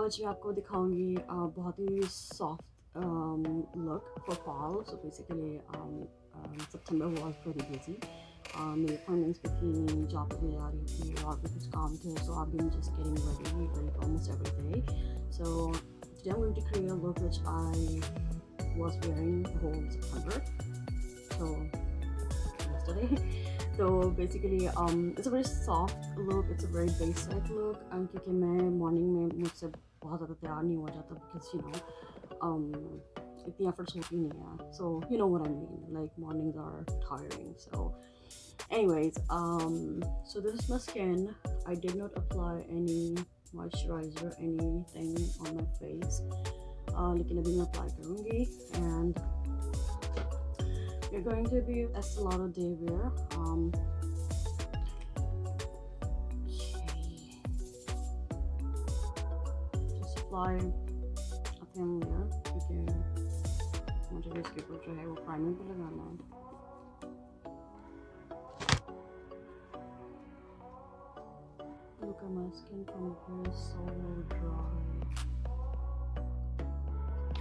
आज मैं आपको दिखाऊंगी बहुत ही soft look for fall. So basically September was very busy. मेरे appointments भी थी, जॉब पे भी जा रही थी और भी कुछ काम थे. So I've been just getting ready like almost every day. So today I'm going to create a look which I was wearing the whole September. So yesterday. So basically it's a very soft look, it's a very basic look क्योंकि मैं morning में मुझसे बहुत ज़्यादा तैयार नहीं हो जाता because you know इतनी efforts होती नहीं है. So you know what I mean, like mornings are tiring. So anyways so this is my skin. I did not apply any moisturizer anything on my face लेकिन अभी मैं apply करूँगी. And we're going to be Estee Lauder Day Wear. Okay. Just apply a thin layer क्योंकि मुझे इसके ऊपर जो है वो प्राइमर भी लगाना है. Look at my skin from here, so dry.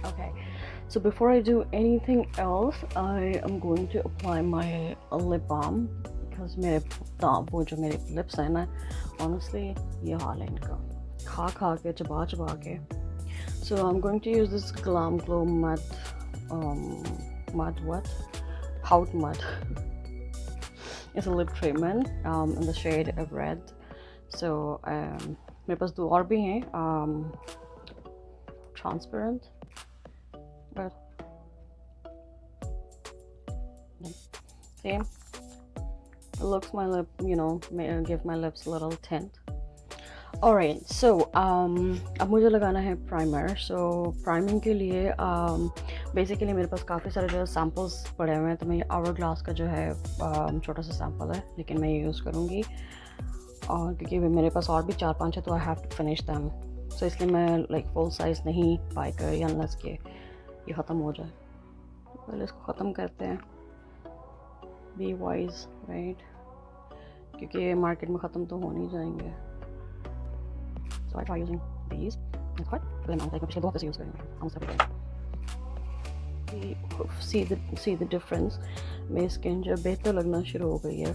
Okay, so before I do anything else, I am going to apply my lip balm because वो जो मेरे lips हैं ना, honestly ये हाल है इनका, खा के चबा के. So I'm going to use this Glam Glow matte pout mud. It's a lip treatment in the shade of red. So मेरे पास दो और भी हैं transparent. But same, it looks my lip, you know, give my lips a little tint. Alright, so अब मुझे लगाना है primer. So priming के लिए बेसिकली मेरे पास काफ़ी सारे जो सैम्पल्स पड़े हुए हैं. तो मैं ये आवर ग्लास का जो है छोटा सा सैम्पल है, लेकिन मैं ये यूज़ करूँगी और क्योंकि मेरे पास और भी 4-5 है तो I have to finish them. So इसलिए मैं लाइक फुल साइज़ नहीं बाय कर अनलेस के ये ख़त्म हो जाए. पहले इसको ख़त्म करते हैं. बी वाइज, राइट, क्योंकि मार्केट में ख़त्म तो हो नहीं जाएंगे. So I try using these. It's quite fill amount, like मैं पिछले 2 हफ्ते से यूज़ कर रही हूँ almost every day. See the difference. मेरी स्किन जो बेहतर लगना शुरू हो गई है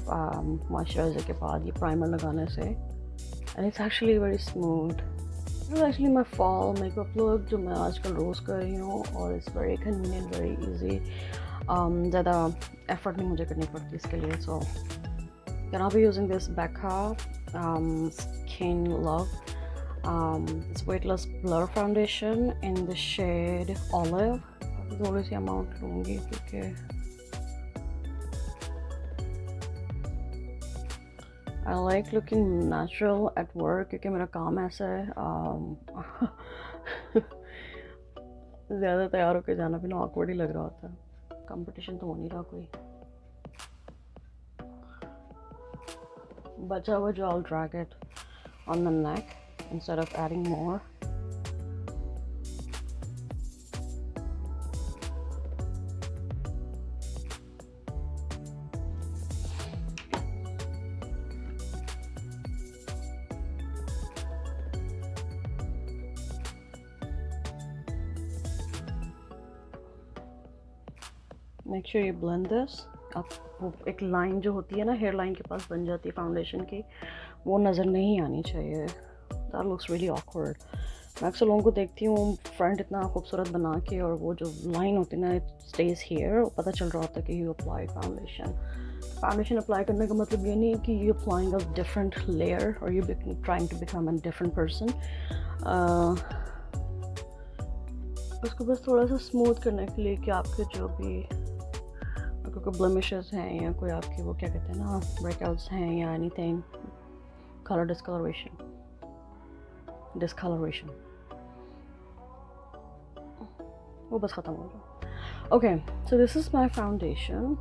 मॉइस्चराइज़र के बाद ये प्राइमर लगाने से. And it's actually very smooth. Actually my fall makeup look जो मैं आजकल रोज़ कर रही हूँ और it's very convenient, very easy. ज़्यादा एफर्ट नहीं मुझे करनी पड़ती इसके लिए. So can I be using this Becca Skin Love. It's weightless blur foundation in the shade Olive. थोड़ी सी अमाउंट लूँगी क्योंकि I like looking natural at work क्योंकि मेरा काम ऐसा है ज़्यादा तैयार होकर जाना भी ना awkward ही लग रहा होता है. कंपटीशन तो हो नहीं रहा कोई. बचा हुआ जो I'll drag it on the neck instead of adding more. Make sure you blend this. अब वो एक लाइन जो होती है ना हेयर लाइन के पास बन जाती है फाउंडेशन की, वो नज़र नहीं आनी चाहिए. That looks really awkward. मैं अक्सर लोगों को देखती हूँ फ्रंट इतना खूबसूरत बना के और वो जो लाइन होती है ना it stays here. पता चल रहा होता है कि you apply foundation. Foundation apply करने का मतलब ये नहीं है कि you applying a different layer or you trying to become a different person. उसको बस थोड़ा सा स्मूथ करने के लिए कि आपके जो भी कोई ब्लेमिशेस हैं या कोई आपके वो क्या कहते हैं ना ब्रेकआउट्स हैं या एनीथिंग, कलर डिस्कलरेशन वो बस ख़त्म हो जाए. Okay, so this is my foundation.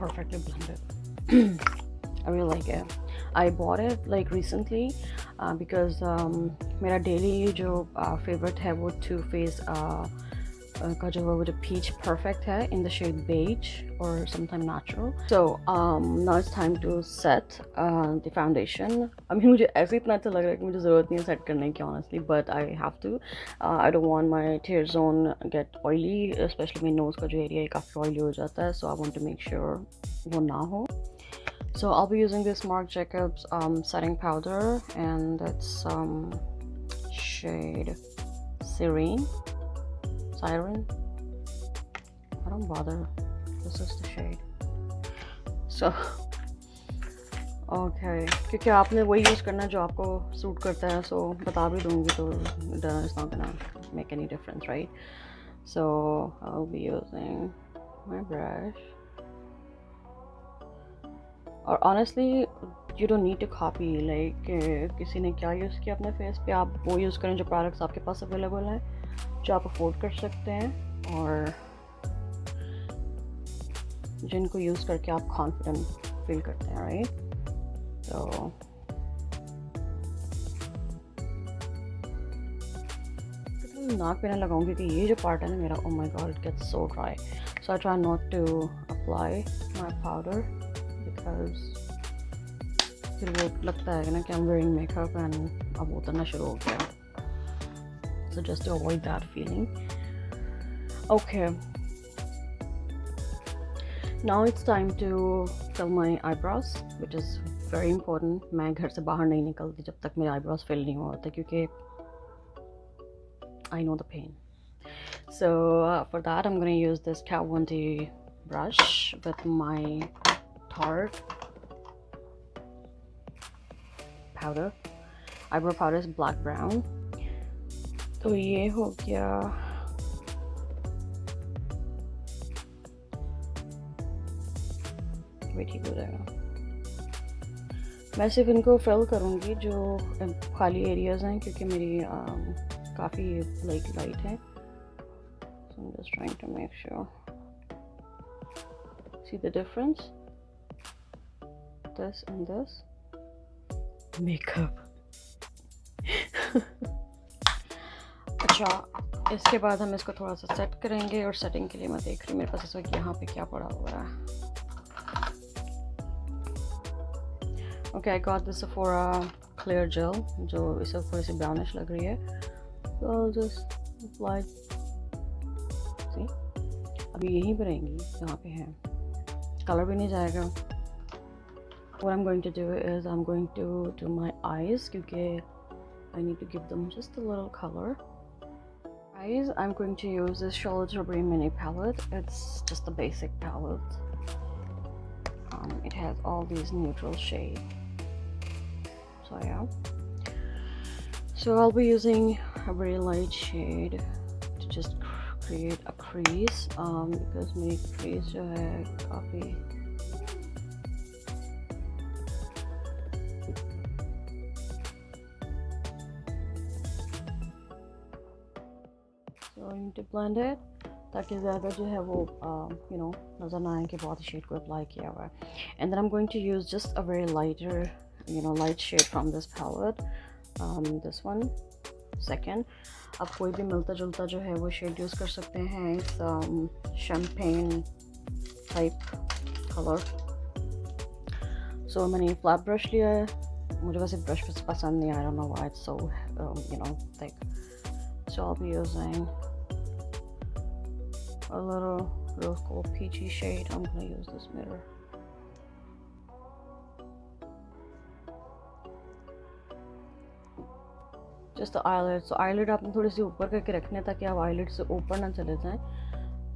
Perfectly blended. I really like it. I bought it like recently because मेरा डेली जो फेवरेट है वो Toofaced का जो वो पीच परफेक्ट है इन द शेड बेज और sometime natural. So now it's time to set the foundation. अभी मुझे ऐसे इतना अच्छा लग रहा है कि मुझे ज़रूरत नहीं है सेट करने की honestly, but I have to. I don't want my T zone get oily, specially मेरे नोज़ का जो एरिया है काफ़ी ऑयली हो जाता है, so I want to make sure वो ना हो. So I'll be using this Marc Jacobs setting powder, and it's shade Siren. I don't bother. This is the shade. So okay, क्योंकि आपने वही यूज़ करना जो आपको सूट करता है, so बता भी दूँगी तो it's not gonna make any difference, right? So I'll be using my brush. और honestly you don't need to copy, like किसी ने क्या यूज़ किया अपने फेस पे, आप वो यूज़ करें जो प्रोडक्ट्स आपके पास अवेलेबल हैं, जो आप अफोर्ड कर सकते हैं और जिनको यूज़ करके आप कॉन्फिडेंट फील करते हैं, राइट? तो नाक पे ना लगाऊंगी कि ये जो पार्ट है ना मेरा, oh my god, it gets so dry, so I try not to apply my powder because फिर वो लगता है ना कि I'm wearing makeup and अब उतरना शुरू हो गया, so just to avoid that feeling. Okay, now it's time to fill my eyebrows, which is very important. मैं घर से बाहर नहीं निकलती जब तक मेरे eyebrows fill नहीं होते, क्योंकि I know the pain. So for that I'm going to use this Kat Von D brush with my Tarte powder. Eyebrow powder is black brown. तो ये हो गया. वेट, ठीक हो जाएगा. मैं सिर्फ इनको फिल करूँगी जो खाली एरियाज हैं, क्योंकि मेरी काफ़ी लाइट है. So I'm just trying to make sure. See the difference? This and this. Makeup. अच्छा, इसके बाद हम इसको थोड़ा सा सेट करेंगे, और सेटिंग के लिए मैं देख रही हूँ मेरे पास इस वक्त यहाँ पे क्या पड़ा हुआ है. Okay, I got this Sephora clear gel जो इस वक्त थोड़ी सी ब्राउनिश लग रही है. So I'll just apply. See? अभी यहीं पर रहेंगी जहाँ पे है, कलर भी नहीं जाएगा. What I'm going to do is I'm going to do my eyes, क्योंकि I need to give them just a little color. Eyes, I'm going to use this Charlotte Tilbury mini palette. It's just a basic palette. It has all these neutral shades. So yeah. So I'll be using a very light shade to just create a crease, because my crease जो है काफ़ी so I need to blend it ताकि ज़्यादा जो है वो नज़र ना आए कि बहुत ही शेड को अप्लाई किया हुआ है. And then I'm going to use just a very lighter light shade from this palette. This one, second. आप कोई भी मिलता जुलता जो है वो शेड यूज़ कर सकते हैं. इस शैम्पेन टाइप कलर. सो मैंने फ्लैट ब्रश लिया है. मुझे वैसे ब्रश पसंद नहीं. I don't know why it's so thick. So I'll be using a little rose gold peachy shade. I'm gonna use this mirror. Just the eyelid. So eyelid आपने थोड़ी सी ऊपर करके रखने ताकि आप eyelid से ऊपर ना चले जाएं.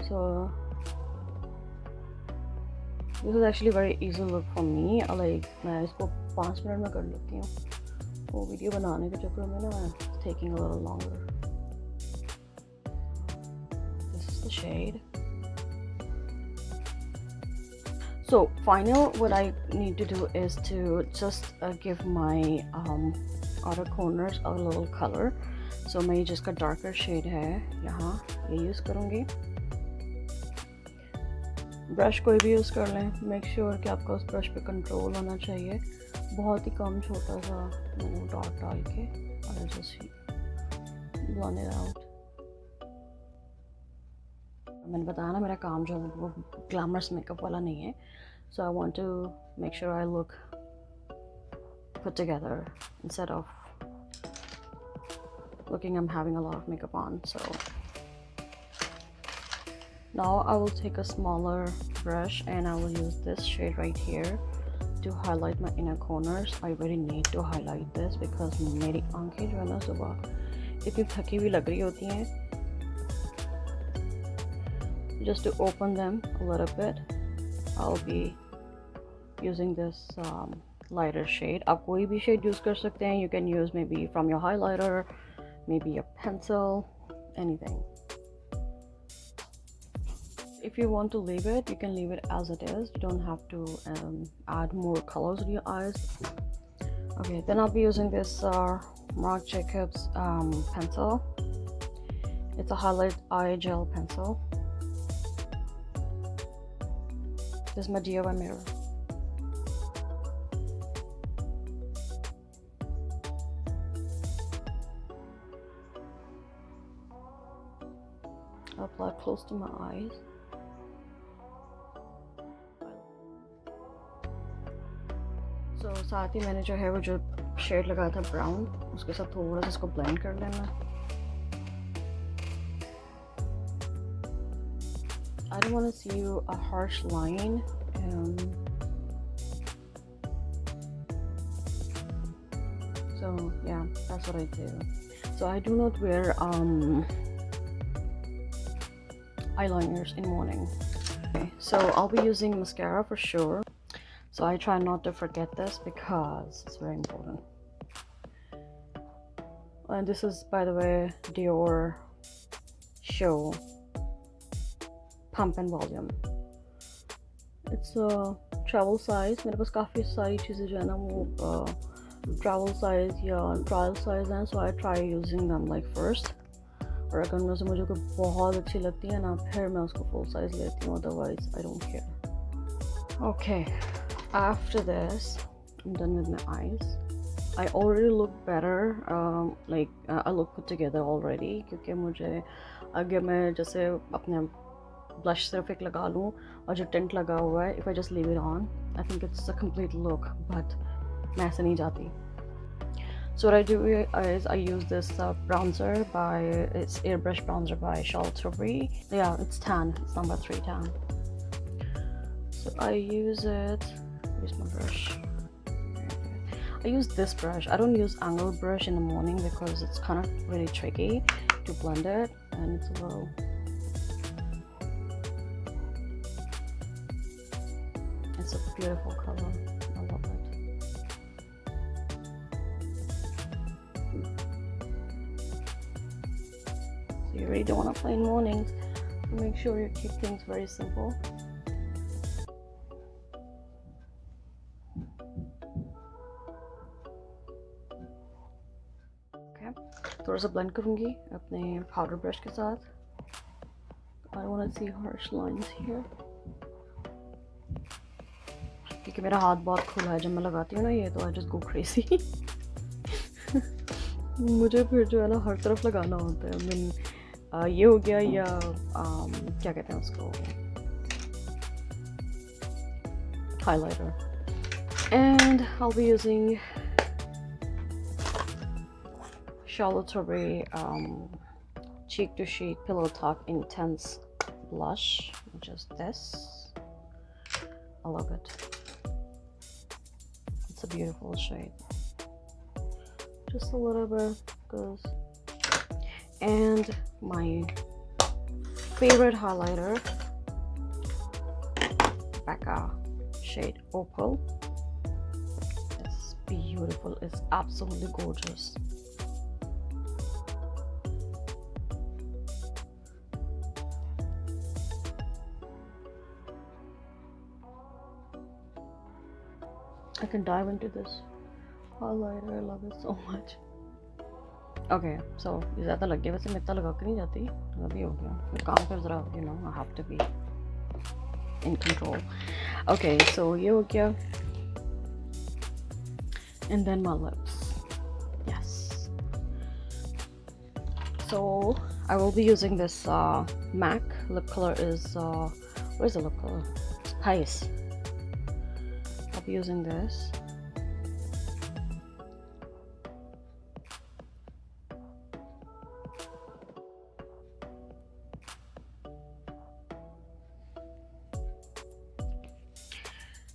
So this is actually very easy look for me. Like मैं इसको 5 मिनट में कर लेती हूँ. वो वीडियो बनाने के चक्कर में ना it's taking a little longer. This is the shade. So final, what I need to do is to just give my outer corners a little color. So मैं जिसका darker shade है यहाँ ये यूज़ करूँगी. ब्रश कोई भी use कर लें. मेक श्योर कि आपका उस ब्रश पे कंट्रोल होना चाहिए. बहुत ही कम छोटा सा मैंने डॉट डाल के और जस्ट blend it out. मैंने बताया ना मेरा काम जो वो ग्लैमरस मेकअप वाला नहीं है. So I want to make sure I look put together instead of looking I'm having a lot of makeup on. So now I will take a smaller brush and I will use this shade right here to highlight my inner corners. I really need to highlight this because मेरी आंखें जो है ना सुबह इतनी थकी हुई लग रही होती हैं. Just to open them a little bit, I'll be using this lighter shade. आप कोई भी shade use कर सकते हैं. You can use maybe from your highlighter, maybe a pencil, anything. If you want to leave it, you can leave it as it is. You don't have to add more colors to your eyes. Okay, then I'll be using this Marc Jacobs pencil. It's a highlight eye gel pencil. This is my DIY mirror. I'll apply close to my eyes. So साथ ही मैंने जो है वो जो shade लगाया था brown उसके साथ थोड़ा सा इसको ब्लेंड कर लेना. I don't want to see a harsh line. So yeah, that's what I do. So I do not wear eyeliners in morning. Okay, so I'll be using mascara for sure. So I try not to forget this because it's very important. And this is, by the way, Dior Show Pump and Volume. It's a travel size. मेरे पास काफ़ी सारी चीज़ें जो है ना वो travel size या trial size हैं. So I try using them like first. और अगर उनमें से मुझे कोई बहुत अच्छी लगती है ना फिर मैं उसको full size लेती हूँ. Otherwise I don't care. Okay, after this I'm done with my eyes. I already look better. I look put together already. क्योंकि मुझे अगर मैं जैसे अपने blush सिर्फ एक लगा लूँ और जो tint लगा हुआ है, if I just leave it on, I think it's a complete look. But मैं ऐसे नहीं जाती. So what I do is I use this bronzer it's airbrush bronzer by Charlotte Tilbury. Yeah, it's tan. It's number 3 tan. So I use it. Where's my brush? I use this brush. I don't use angled brush in the morning because it's kind of really tricky to blend it and it's a little. It's a beautiful color. I love it. So you really don't want to play in mornings. Make sure you keep things very simple. Okay, थोड़ा सा blend करूँगी अपने powder brush के साथ. I don't want to see harsh lines here. क्योंकि मेरा हाथ बहुत खुला है जब मैं लगाती हूँ ना ये तो I just go crazy. मुझे फिर जो है ना हर तरफ लगाना होता है. ये हो गया या क्या कहते हैं उसको highlighter. And I'll be using Charlotte Tilbury Cheek to Sheet Pillow Talk Intense Blush, which is this. I love it. It's a beautiful shade. Just a little bit goes. And my favorite highlighter, Becca shade Opal. It's beautiful. It's absolutely gorgeous. I can dive into this highlighter. I love it so much. Okay, so ये ज़्यादा लग गया. वैसे मैं इतना लगा कर नहीं जाती. अभी हो गया. मैं काम पर ज़रा, you know, I have to be in control. Okay, so ये हो गया. And then my lips. Yes. So I will be using this MAC lip color is where's the lip color? Spice. I'll be using this.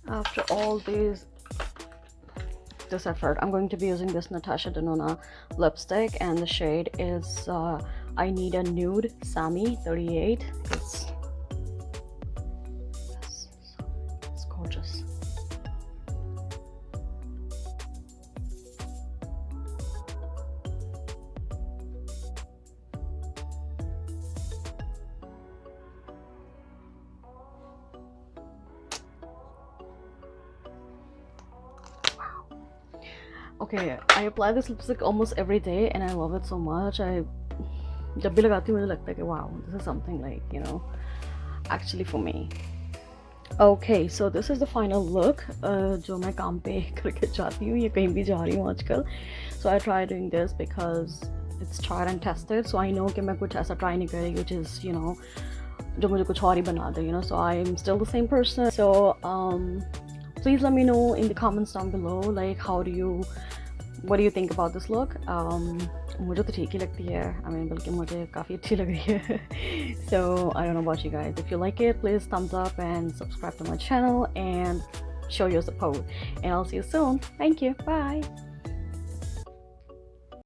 After all this effort, I'm going to be using this Natasha Denona lipstick, and the shade is I Need a Nude Sammy 38. It's gorgeous. Okay, I apply this lipstick almost every day and I love it so much. जब भी लगाती हूँ मुझे लगता है कि wow, this is something like, you know, actually for me. Okay, so this is the final look जो मैं काम पे करके जाती हूँ, ये कहीं भी जा रही हूँ आजकल. So I try doing this because it's tried and tested. So I know कि मैं कुछ ऐसा try नहीं करेगी which is, you know, जो मुझे कुछ और ही बना दे, you know. So I'm still the same person. So please let me know in the comments down below, like what do you think about this look. मुझे तो ठीक ही लगती है, I mean बल्कि मुझे काफ़ी अच्छी लग रही है. So I don't know about you guys. If you like it, please thumbs up and subscribe to my channel and show your support. And I'll see you soon. Thank you. Bye.